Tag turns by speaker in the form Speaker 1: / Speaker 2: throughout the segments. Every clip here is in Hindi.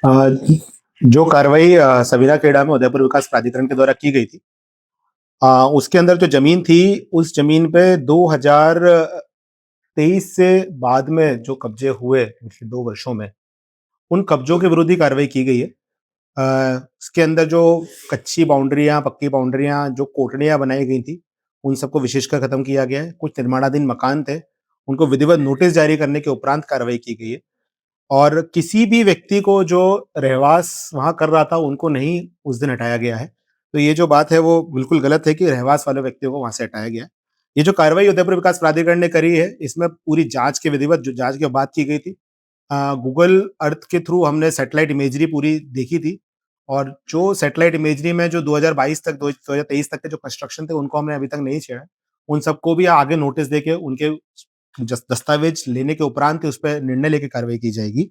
Speaker 1: अ, जो कार्रवाई सबीना खेड़ा में उदयपुर विकास प्राधिकरण के द्वारा की गई थी, उसके अंदर जो ज़मीन थी, उस ज़मीन पे 2023 से बाद में जो कब्जे हुए पिछले 2 वर्षों में, उन कब्जों के विरुद्ध ही कार्रवाई की गई है। इसके अंदर जो कच्ची बाउंड्रियाँ, पक्की बाउंड्रियाँ, जो कोठड़ियाँ बनाई गई थी, उन सबको विशेषकर खत्म किया गया है। कुछ निर्माणाधीन मकान थे, उनको विधिवत नोटिस जारी करने के उपरांत कार्रवाई की गई है। और किसी भी व्यक्ति को जो रहवास वहाँ कर रहा था, उनको नहीं उस दिन हटाया गया है। तो ये जो बात है वो बिल्कुल गलत है कि रहवास वाले व्यक्तियों को वहाँ से हटाया गया है। ये जो कार्रवाई उदयपुर विकास प्राधिकरण ने करी है, इसमें पूरी जाँच के विधिवत जो जाँच की बात की गई थी। गूगल अर्थ के थ्रू हमने सैटेलाइट इमेजरी पूरी देखी थी और जो सैटेलाइट इमेजरी में जो 2022 तक 2023 तक के जो कंस्ट्रक्शन थे, उनको हमने अभी तक नहीं छेड़ा। उन सबको भी आगे नोटिस देके उनके दस्तावेज लेने के उपरांत ही उस पे निर्णय लेके कार्रवाई की जाएगी।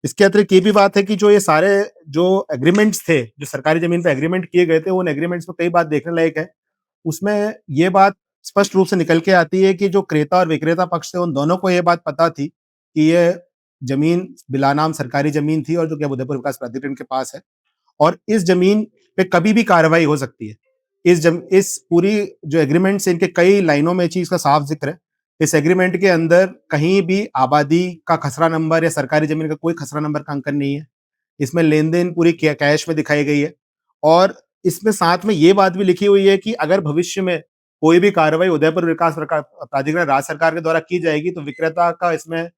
Speaker 1: इसके अतिरिक्त ये भी बात है कि जो ये सारे जो एग्रीमेंट्स थे, जो सरकारी ज़मीन पे एग्रीमेंट किए गए थे, उन एग्रीमेंट्स में कई बात देखने लायक है। उसमें ये बात स्पष्ट रूप से निकल के आती है कि जो क्रेता और विक्रेता पक्ष थे, उन दोनों को ये बात पता थी कि ये ज़मीन बिलानाम सरकारी ज़मीन थी और जो कि अब उदयपुर विकास प्राधिकरण के पास है और इस ज़मीन पे कभी भी कार्रवाई हो सकती है। इस पूरी जो एग्रीमेंट्स है, इनके कई लाइनों में इस चीज़ का साफ ज़िक्र है। इस एग्रीमेंट के अंदर कहीं भी आबादी का खसरा नंबर या सरकारी ज़मीन का कोई खसरा नंबर का अंकन नहीं है। इसमें लेन-देन पूरी कैश में दिखाई गई है और इसमें साथ में ये बात भी लिखी हुई है कि अगर भविष्य में कोई भी कार्रवाई उदयपुर विकास प्राधिकरण राज्य सरकार के द्वारा की जाएगी, तो विक्रेता का इसमें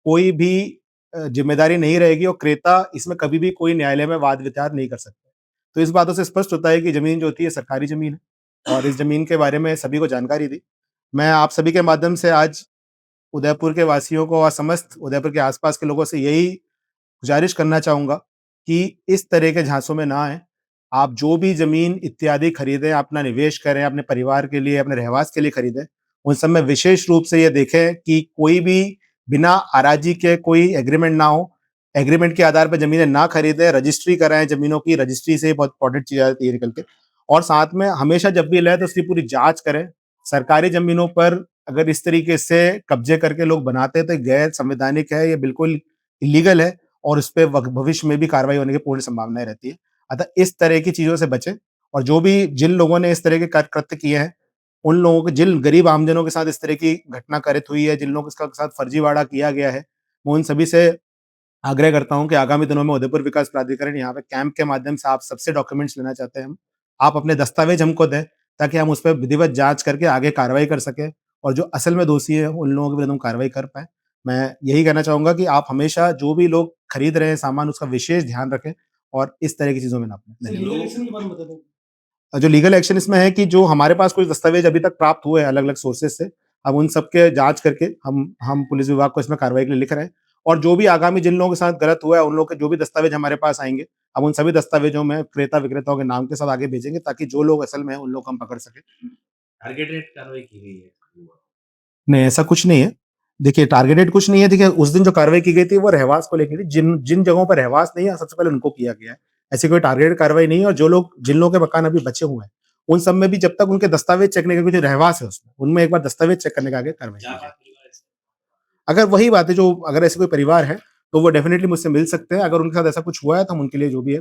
Speaker 1: कोई भी ज़िम्मेदारी नहीं रहेगी और क्रेता इसमें कभी भी कोई न्यायालय में वाद-विचार नहीं कर सकता। तो इस बातों से स्पष्ट होता है कि ज़मीन जो होती है सरकारी ज़मीन है और इस ज़मीन के बारे में सभी को जानकारी थी। मैं आप सभी के माध्यम से आज उदयपुर के वासियों को और समस्त उदयपुर के आस-पास के लोगों से यही गुज़ारिश करना चाहूँगा कि इस तरह के झांसों में ना आएँ। आप जो भी ज़मीन इत्यादि खरीदें, अपना निवेश करें, अपने परिवार के लिए, अपने रहवास के लिए खरीदें, उन सब में विशेष रूप से ये देखें कि कोई भी बिना हराजी के कोई एग्रीमेंट ना हो। एग्रीमेंट के आधार पर ज़मीनें ना खरीदें, रजिस्ट्री कराएँ ज़मीनों की, रजिस्ट्री से बहुत इम्पोर्टेंट चीज़ आ जाती है निकल के। और साथ में हमेशा जब भी लें तो उसकी पूरी जाँच करें। सरकारी ज़मीनों पर अगर इस तरीके से कब्ज़े करके लोग बनाते हैं, तो गैर संवैधानिक है, ये बिल्कुल इल्लीगल है और उस पे भविष्य में भी कार्रवाई होने की पूर्ण संभावनाएँ रहती है। अतः इस तरह की चीज़ों से बचें और जो भी जिन लोगों ने इस तरह के कृत्य किए हैं, उन लोगों को जिन गरीब आमजनों के साथ इस तरह की घटना कारित हुई है, जिन लोगों के साथ फर्जीवाड़ा किया गया है, मैं उन सभी से आग्रह करता हूँ कि आगामी दिनों में उदयपुर विकास प्राधिकरण यहाँ पे कैंप के माध्यम से आप सबसे डॉक्यूमेंट्स लेना चाहते हैं हम। आप अपने दस्तावेज हमको दें, ताकि हम उस पे विधिवत जाँच करके आगे कार्रवाई कर सकें और जो असल में दोषी हैं, उन लोगों के विरुद्ध हम कार्रवाई कर पाएँ। मैं यही कहना चाहूँगा कि आप हमेशा जो भी लोग खरीद रहे हैं सामान, उसका विशेष ध्यान रखें और इस तरह की चीज़ों में ना पड़ें। धन्यवाद। जो लीगल एक्शन इसमें है कि जो हमारे पास कुछ दस्तावेज अभी तक प्राप्त हुए हैं अलग-अलग सोर्सेज़ से, अब उन सब के जाँच करके हम पुलिस विभाग को इसमें कार्रवाई के लिए लिख रहे हैं और जो भी आगामी जिन लोगों के साथ गलत हुआ है, उन लोगों के जो भी दस्तावेज हमारे पास आएँगे, हम उन सभी दस्तावेजों में क्रेता-विक्रेताओं के नाम के साथ आगे भेजेंगे ताकि जो लोग असल में हैं, उन लोग को हम पकड़ सकें।
Speaker 2: टारगेटेड कार्रवाई की गई है।
Speaker 1: नहीं, ऐसा कुछ नहीं है। देखिए, टारगेटेड कुछ नहीं है। देखिए, उस दिन जो कार्रवाई की गई थी, वो रहवास को लेके थी। जिन जिन जगहों पर रहवास नहीं है, सबसे पहले उनको किया गया है। ऐसी कोई टारगेटेड कार्रवाई नहीं है और जो लोग जिन लोगों के मकान अभी बचे हुए हैं, उन सब में भी जब तक उनके दस्तावेज चेक नहीं करेंगे, जो रहवास है उसमें, उनमें एक बार दस्तावेज चेक करने के आगे कार्रवाई की
Speaker 2: जापान
Speaker 1: जाएगी।
Speaker 2: परिवार से
Speaker 1: अगर वही बात है, जो अगर ऐसे कोई परिवार है, तो वो डेफ़िनिटली मुझसे मिल सकते हैं। अगर उनके साथ ऐसा कुछ हुआ है, तो हम उनके लिए जो भी है,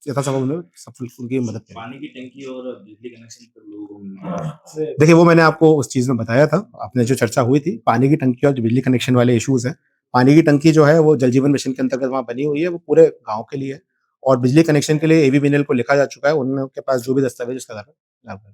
Speaker 1: यथासंभव उन्हें सब उनकी मदद करेंगे।
Speaker 2: पानी की टंकी और बिजली कनेक्शन पर लोगों को मिलते हैं।
Speaker 1: देखिए, वो मैंने आपको उस चीज़ में बताया था, आपने जो चर्चा हुई थी, पानी की टंकी और जो बिजली कनेक्शन वाले इश्यूज़ हैं। पानी की टंकी जो है, वो जल जीवन मिशन के अंतर्गत वहाँ बनी हुई है, वो पूरे गाँव के लिए है और बिजली कनेक्शन के लिए एबीवीएनएल को लिखा जा चुका है, उन लोगों के पास जो भी दस्तावेज़ उसके आधार पर